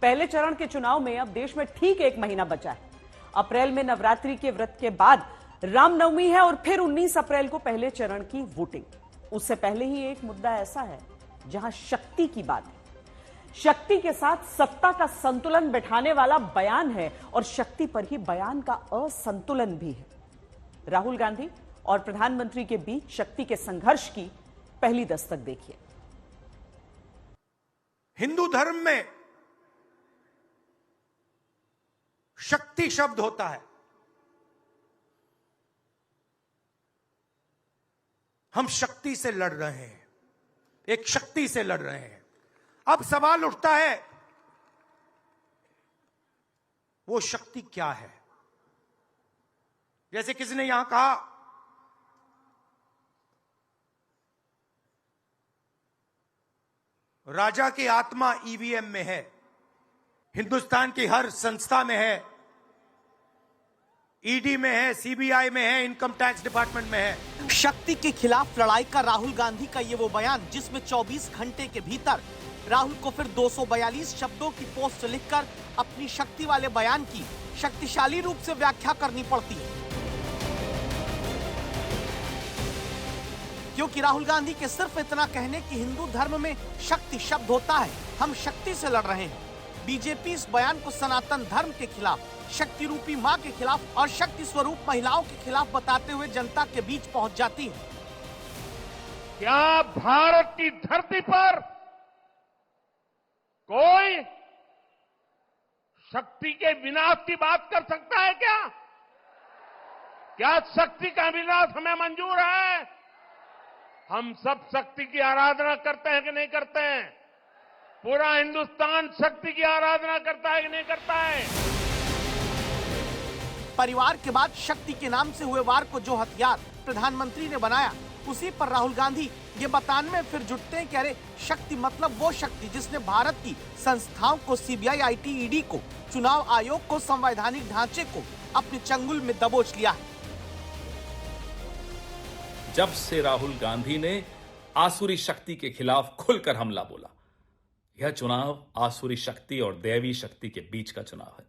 पहले चरण के चुनाव में अब देश में ठीक 1 महीना बचा है। अप्रैल में नवरात्रि के व्रत के बाद रामनवमी है और फिर 19 अप्रैल को पहले चरण की वोटिंग। उससे पहले ही एक मुद्दा ऐसा है जहां शक्ति की बात है, शक्ति के साथ सत्ता का संतुलन बैठाने वाला बयान है और शक्ति पर ही बयान का असंतुलन भी है। राहुल गांधी और प्रधानमंत्री के बीच शक्ति के संघर्ष की पहली दस्तक देखिए। हिंदू धर्म में शक्ति शब्द होता है। हम शक्ति से लड़ रहे हैं, एक शक्ति से लड़ रहे हैं। अब सवाल उठता है वो शक्ति क्या है? जैसे किसी ने यहां कहा राजा की आत्मा ईवीएम में है, हिंदुस्तान की हर संस्था में है, ईडी में है, सीबीआई में है, इनकम टैक्स डिपार्टमेंट में है। शक्ति के खिलाफ लड़ाई का राहुल गांधी का ये वो बयान जिसमें 24 घंटे के भीतर राहुल को फिर 242 शब्दों की पोस्ट लिखकर अपनी शक्ति वाले बयान की शक्तिशाली रूप से व्याख्या करनी पड़ती है, क्योंकि राहुल गांधी के सिर्फ इतना कहने कि हिंदू धर्म में शक्ति शब्द होता है, हम शक्ति से लड़ रहे हैं। बीजेपी इस बयान को सनातन धर्म के खिलाफ, शक्ति रूपी मां के खिलाफ और शक्ति स्वरूप महिलाओं के खिलाफ बताते हुए जनता के बीच पहुंच जाती है। क्या भारत की धरती पर कोई शक्ति के विनाश की बात कर सकता है क्या? क्या शक्ति का विनाश हमें मंजूर है? हम सब शक्ति की आराधना करते हैं कि नहीं करते हैं? पूरा हिंदुस्तान शक्ति की आराधना करता है कि नहीं करता है? परिवार के बाद शक्ति के नाम से हुए वार को जो हथियार प्रधानमंत्री ने बनाया, उसी पर राहुल गांधी ये बताने में फिर जुटते हैं कि अरे शक्ति मतलब वो शक्ति जिसने भारत की संस्थाओं को, सीबीआई, आईटी, ईडी को, चुनाव आयोग को, संवैधानिक ढांचे को अपने चंगुल में दबोच लिया है। जब से राहुल गांधी ने आसुरी शक्ति के खिलाफ खुलकर हमला बोला, यह चुनाव आसुरी शक्ति और दैवी शक्ति के बीच का चुनाव है।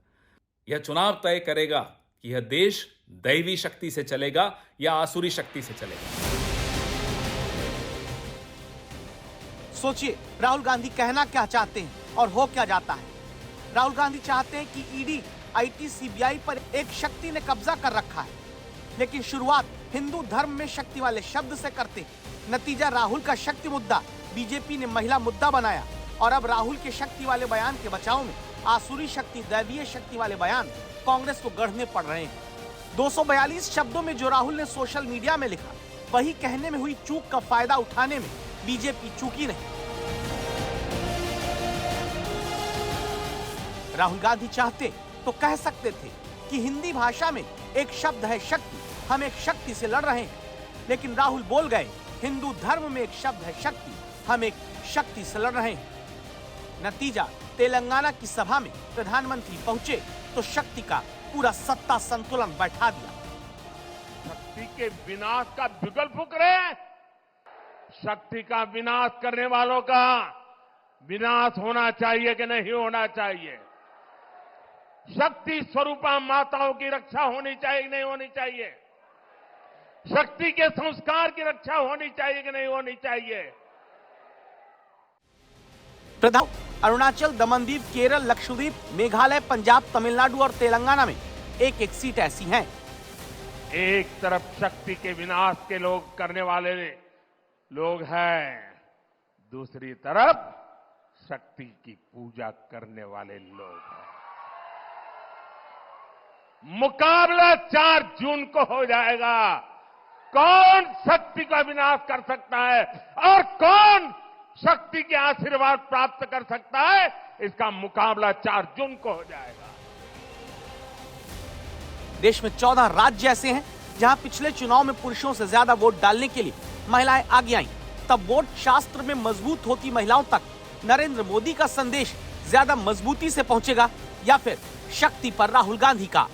यह चुनाव तय करेगा कि यह देश दैवी शक्ति से चलेगा या आसुरी शक्ति से चलेगा। सोचिए राहुल गांधी कहना क्या चाहते हैं और हो क्या जाता है। राहुल गांधी चाहते हैं कि ईडी, आईटी, सीबीआई पर एक शक्ति ने कब्जा कर रखा है, लेकिन शुरुआत हिंदू धर्म में शक्ति वाले शब्द से करते। नतीजा राहुल का शक्ति मुद्दा बीजेपी ने महिला मुद्दा बनाया और अब राहुल के शक्ति वाले बयान के बचाव में आसुरी शक्ति, दैवीय शक्ति वाले बयान कांग्रेस को गढ़ने पड़ रहे हैं। 242 शब्दों में जो राहुल ने सोशल मीडिया में लिखा, वही कहने में हुई चूक का फायदा उठाने में बीजेपी चूकी नहीं। राहुल गांधी चाहते तो कह सकते थे कि हिंदी भाषा में एक शब्द है शक्ति, हम एक शक्ति से लड़ रहे हैं, लेकिन राहुल बोल गए हिंदू धर्म में एक शब्द है शक्ति, हम एक शक्ति से लड़ रहे हैं। नतीजा तेलंगाना की सभा में प्रधानमंत्री पहुंचे तो शक्ति का पूरा सत्ता संतुलन बैठा दिया। शक्ति के विनाश का बिगुल फूंक रहे हैं। शक्ति का विनाश करने वालों का विनाश होना चाहिए कि नहीं होना चाहिए? शक्ति स्वरूपा माताओं की रक्षा होनी चाहिए कि नहीं होनी चाहिए? शक्ति के संस्कार की रक्षा होनी चाहिए कि नहीं होनी चाहिए? प्रधान अरुणाचल, दमनदीप, केरल, लक्षद्वीप, मेघालय, पंजाब, तमिलनाडु और तेलंगाना में एक एक सीट ऐसी हैं। एक तरफ शक्ति के विनाश के लोग करने वाले लोग हैं, दूसरी तरफ शक्ति की पूजा करने वाले लोग हैं। मुकाबला 4 जून को हो जाएगा। कौन शक्ति का विनाश कर सकता है और कौन शक्ति के आशीर्वाद प्राप्त कर सकता है, इसका मुकाबला 4 जून को हो जाएगा। देश में 14 राज्य ऐसे हैं जहां पिछले चुनाव में पुरुषों से ज्यादा वोट डालने के लिए महिलाएं आगे आईं। तब वोट शास्त्र में मजबूत होती महिलाओं तक नरेंद्र मोदी का संदेश ज्यादा मजबूती से पहुंचेगा या फिर शक्ति पर राहुल गांधी का?